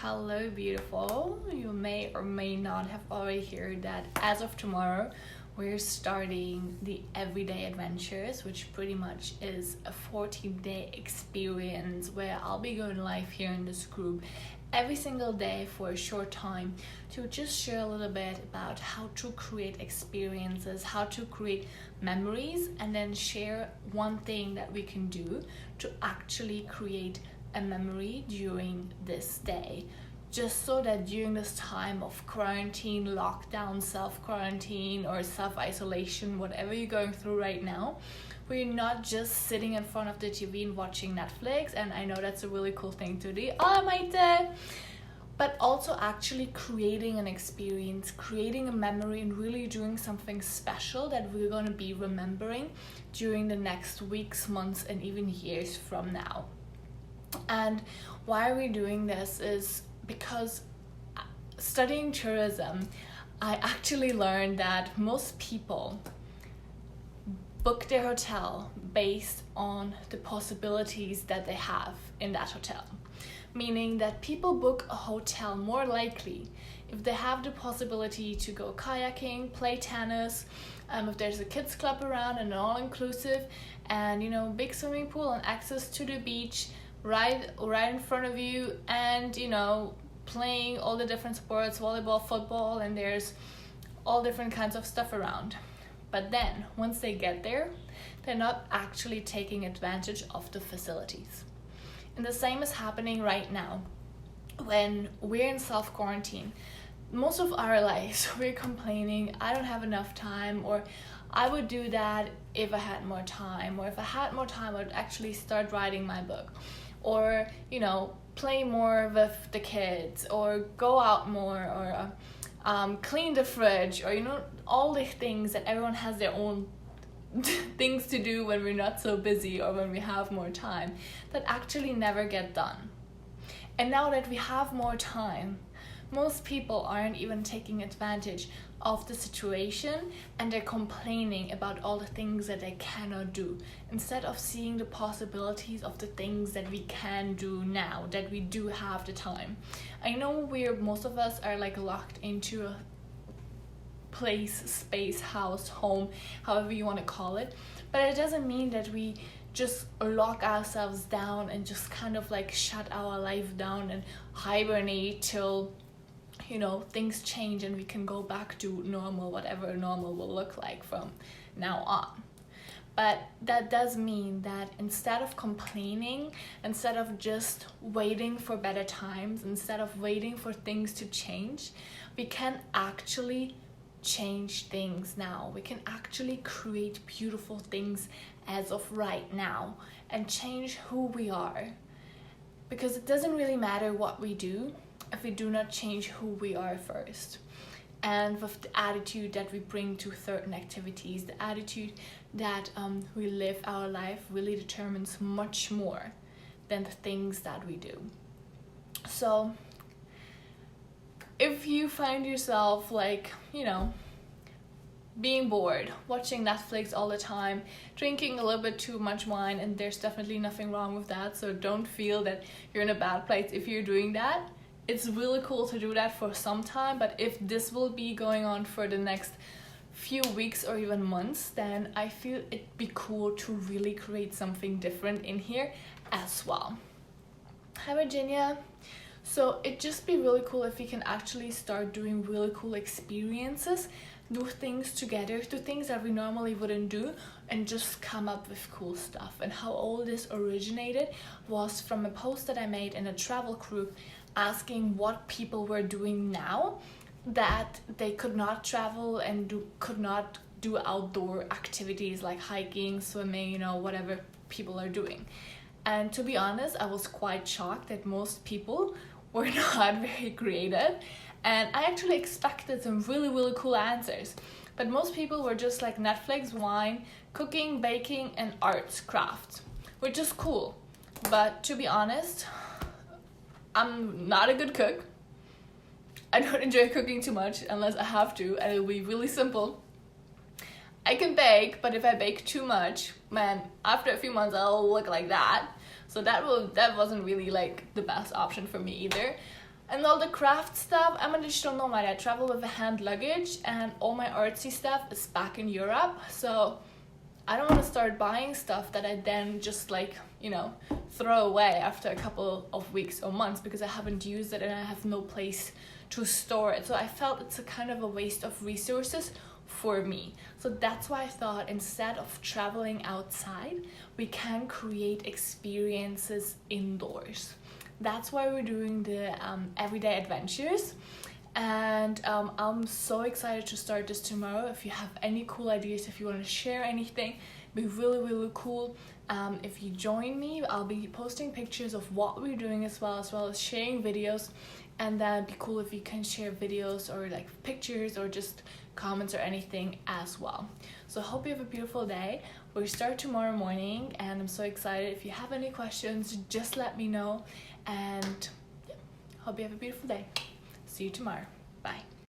Hello, beautiful. You may or may not have already heard that as of tomorrow, we're starting the Everyday Adventures, which pretty much is a 14-day experience where I'll be going live here in this group every single day for a short time to just share a little bit about how to create experiences, how to create memories, and then share one thing that we can do to actually create a memory during this day, just so that during this time of quarantine, lockdown, self-quarantine or self-isolation, whatever you're going through right now, we're not just sitting in front of the TV and watching Netflix, and I know that's a really cool thing to do, but also actually creating an experience, creating a memory, and really doing something special that we're going to be remembering during the next weeks, months, and even years from now. And why are we doing this is because studying tourism, I actually learned that most people book their hotel based on the possibilities that they have in that hotel. Meaning that people book a hotel more likely if they have the possibility to go kayaking, play tennis, if there's a kids club around and an all-inclusive, and big swimming pool and access to the beach right in front of you, and playing all the different sports, volleyball, football, and there's all different kinds of stuff around. But then once they get there, they're not actually taking advantage of the facilities. And the same is happening right now when we're in self-quarantine. Most of our lives we're complaining, I don't have enough time, or I would do that if I had more time, or if I had more time I would actually start writing my book, or play more with the kids, or go out more, or clean the fridge, or all the things that everyone has their own things to do when we're not so busy or when we have more time that actually never get done. And now that we have more time, most people aren't even taking advantage of the situation, and they're complaining about all the things that they cannot do instead of seeing the possibilities of the things that we can do now that we do have the time. I know most of us are locked into a place, space, house, home, however you want to call it, but it doesn't mean that we just lock ourselves down and just kind of shut our life down and hibernate till things change and we can go back to normal, whatever normal will look like from now on. But that does mean that instead of complaining, instead of just waiting for better times, instead of waiting for things to change, we can actually change things now. We can actually create beautiful things as of right now and change who we are. Because it doesn't really matter what we do if we do not change who we are first. And with the attitude that we bring to certain activities, the attitude that we live our life really determines much more than the things that we do. So if you find yourself being bored, watching Netflix all the time, drinking a little bit too much wine, and there's definitely nothing wrong with that, so don't feel that you're in a bad place if you're doing that. It's really cool to do that for some time, but if this will be going on for the next few weeks or even months, then I feel it'd be cool to really create something different in here as well. Hi Virginia. So it'd just be really cool if we can actually start doing really cool experiences, do things together, do things that we normally wouldn't do, and just come up with cool stuff. And how all this originated was from a post that I made in a travel group asking what people were doing now that they could not travel and could not do outdoor activities like hiking, swimming, whatever people are doing. And to be honest, I was quite shocked that most people were not very creative, and I actually expected some really, really cool answers. But most people were just Netflix, wine, cooking, baking, and arts, crafts, which is cool. But to be honest, I'm not a good cook. I don't enjoy cooking too much unless I have to, and it'll be really simple. I can bake, but if I bake too much, man, after a few months I'll look like that. So that wasn't really the best option for me either. And all the craft stuff, I'm a digital nomad. I travel with a hand luggage, and all my artsy stuff is back in Europe. So I don't want to start buying stuff that I then just like, you know, throw away after a couple of weeks or months because I haven't used it and I have no place to store it. So I felt it's a kind of a waste of resources for me. So that's why I thought instead of traveling outside, we can create experiences indoors. That's why we're doing the everyday adventures. And I'm so excited to start this tomorrow. If you have any cool ideas, if you want to share anything, it'd be really, really cool. If you join me, I'll be posting pictures of what we're doing as well as sharing videos. And that'd be cool if you can share videos or like pictures or just comments or anything as well. So I hope you have a beautiful day. We start tomorrow morning and I'm so excited. If you have any questions, just let me know. And yeah, hope you have a beautiful day. See you tomorrow.